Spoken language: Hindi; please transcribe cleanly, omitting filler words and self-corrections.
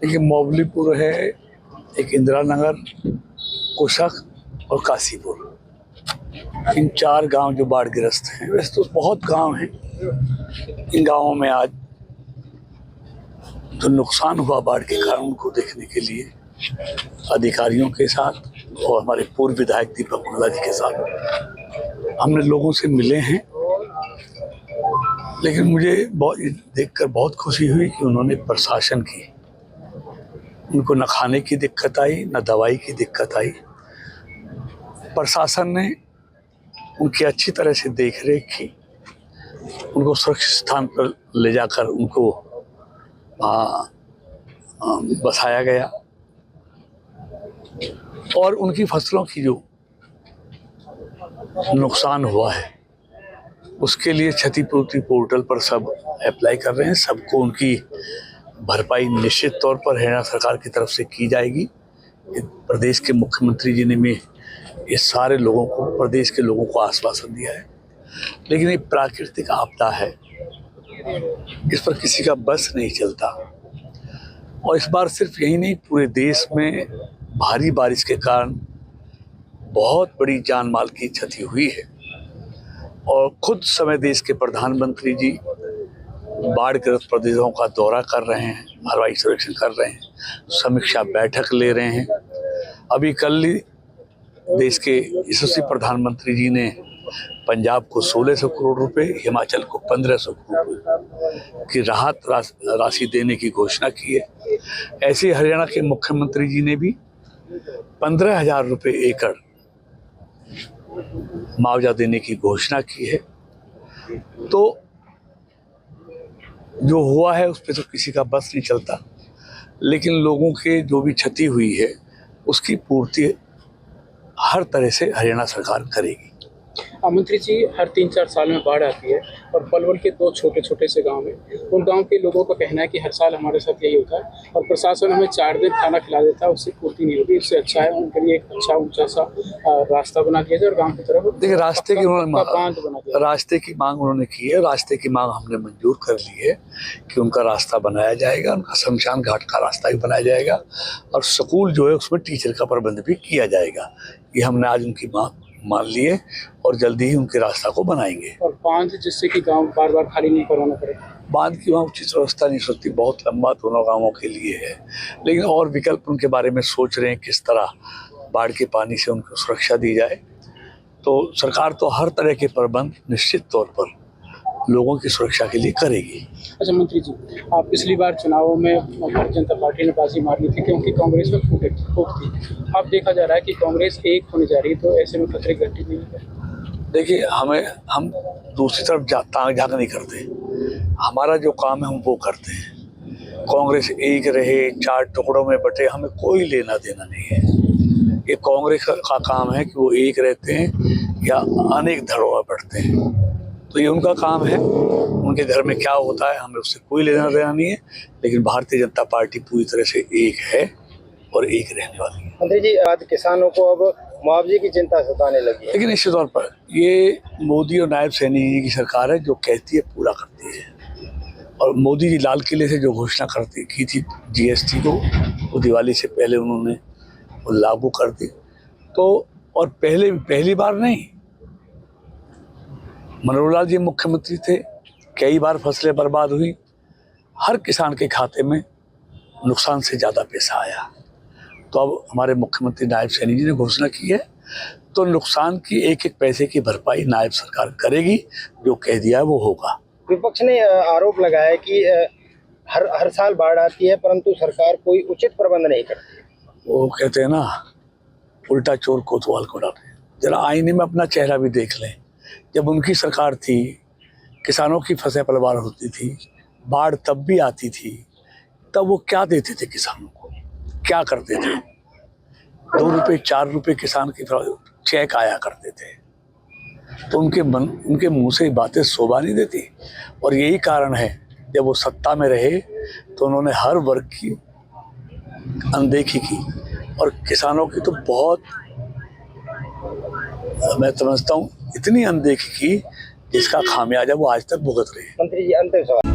देखिए, मोबलीपुर है, एक इंदिरा नगर, कुशक और काशीपुर, इन 4 गांव जो बाढ़ग्रस्त हैं। वैसे तो बहुत गांव हैं, इन गांवों में आज जो नुकसान हुआ बाढ़ के कारण उनको देखने के लिए अधिकारियों के साथ और हमारे पूर्व विधायक दीपक मंगला जी के साथ हमने लोगों से मिले हैं। लेकिन मुझे देखकर बहुत खुशी हुई कि उन्होंने प्रशासन की, उनको न खाने की दिक्कत आई, न दवाई की दिक्कत आई। प्रशासन ने उनकी अच्छी तरह से देखरेख की, उनको सुरक्षित स्थान पर ले जाकर उनको बसाया गया और उनकी फसलों की जो नुकसान हुआ है उसके लिए क्षतिपूर्ति पोर्टल पर सब अप्लाई कर रहे हैं। सबको उनकी भरपाई निश्चित तौर पर हरियाणा सरकार की तरफ से की जाएगी। प्रदेश के मुख्यमंत्री जी ने भी ये सारे लोगों को, प्रदेश के लोगों को आश्वासन दिया है। लेकिन ये प्राकृतिक आपदा है, इस पर किसी का बस नहीं चलता। और इस बार सिर्फ यही नहीं, पूरे देश में भारी बारिश के कारण बहुत बड़ी जान माल की क्षति हुई है। और खुद समय देश के प्रधानमंत्री जी बाढ़ग्रस्त प्रदेशों का दौरा कर रहे हैं, हवाई सर्वेक्षण कर रहे हैं, समीक्षा बैठक ले रहे हैं। अभी कल ही देश के यशस्वी प्रधानमंत्री जी ने पंजाब को 1600 करोड़ रुपए, हिमाचल को 1500 करोड़ रुपए की राहत राशि देने की घोषणा की है। ऐसे हरियाणा के मुख्यमंत्री जी ने भी 15,000 रुपए एकड़ मुआवजा देने की घोषणा की है। तो जो हुआ है उस पर तो किसी का बस नहीं चलता, लेकिन लोगों के जो भी क्षति हुई है उसकी पूर्ति हर तरह से हरियाणा सरकार करेगी। मंत्री जी, हर 3-4 साल में बाढ़ आती है और पलवल के 2 छोटे से गांव में, उन गांव के लोगों का कहना है कि हर साल हमारे साथ यही होता है और प्रशासन हमें 4 दिन खाना खिला देता है, उससे पूर्ति नहीं होती। इससे अच्छा है उनके लिए एक अच्छा ऊंचा सा रास्ता बना दिया जाए और गाँव की तरफ देखिए, रास्ते की मांग उन्होंने की है। रास्ते की मांग हमने मंजूर कर ली है कि उनका रास्ता बनाया जाएगा, उनका शमशान घाट का रास्ता भी बनाया जाएगा और स्कूल जो है उसमें टीचर का प्रबंध भी किया जाएगा। ये हमने आज उनकी मांग मान लिए और जल्दी ही उनके रास्ता को बनाएंगे। और बांध, जिससे कि गांव बार खाली नहीं करवाना पड़े। बांध की वहाँ उचित व्यवस्था नहीं सकती, बहुत लंबा दोनों गांवों के लिए है। लेकिन और विकल्प उनके बारे में सोच रहे हैं, किस तरह बाढ़ के पानी से उनको सुरक्षा दी जाए। तो सरकार तो हर तरह के प्रबंध निश्चित तौर पर लोगों की सुरक्षा के लिए करेगी। अच्छा मंत्री जी, आप पिछली बार चुनावों में भारतीय जनता पार्टी ने बाजी मार ली थी क्योंकि कांग्रेस में फूट थी। अब देखा जा रहा है कि कांग्रेस एक होने जा रही है, तो ऐसे में खतरे की घंटी नहीं है। देखिए, हम दूसरी तरफ ताक झांक नहीं करते। हमारा जो काम है हम वो करते हैं। कांग्रेस एक रहे, 4 टुकड़ों में बटे, हमें कोई लेना देना नहीं है। ये कांग्रेस का काम है कि वो एक रहते हैं या अनेक धड़ों में बढ़ते हैं। तो ये उनका काम है, उनके घर में क्या होता है हमें उससे कोई लेना देना नहीं है। लेकिन भारतीय जनता पार्टी पूरी तरह से एक है और एक रहने वाली है। मंत्री जी, आज किसानों को अब मुआवजे की चिंता सताने लगी है। लेकिन निश्चित तौर पर ये मोदी और नायब सैनी जी की सरकार है, जो कहती है पूरा करती है। और मोदी जी लाल किले से जो घोषणा की थी GST को, वो दिवाली से पहले उन्होंने वो लागू कर दी। तो और पहली बार नहीं, मनोहर लाल जी मुख्यमंत्री थे, कई बार फसलें बर्बाद हुई, हर किसान के खाते में नुकसान से ज़्यादा पैसा आया। तो अब हमारे मुख्यमंत्री नायब सैनी जी ने घोषणा की है, तो नुकसान की एक पैसे की भरपाई नायब सरकार करेगी। जो कह दिया है वो होगा। विपक्ष ने आरोप लगाया कि हर साल बाढ़ आती है परंतु सरकार कोई उचित प्रबंध नहीं करती। वो कहते हैं ना, उल्टा चोर कोतवाल को डांटे। जरा आईने में अपना चेहरा भी देख लें। जब उनकी सरकार थी, किसानों की फसल बर्बाद होती थी, बाढ़ तब भी आती थी, तब वो क्या देते थे किसानों को, क्या करते थे? 2 रुपए 4 रुपए किसान के चेक आया करते थे। तो उनके मुंह से बातें शोभा नहीं देती। और यही कारण है, जब वो सत्ता में रहे तो उन्होंने हर वर्ग की अनदेखी की और किसानों की तो बहुत, मैं समझता हूँ, इतनी अनदेखी की जिसका खामियाजा वो आज तक भुगत रहे हैं। मंत्री जी, अंतिम सवाल।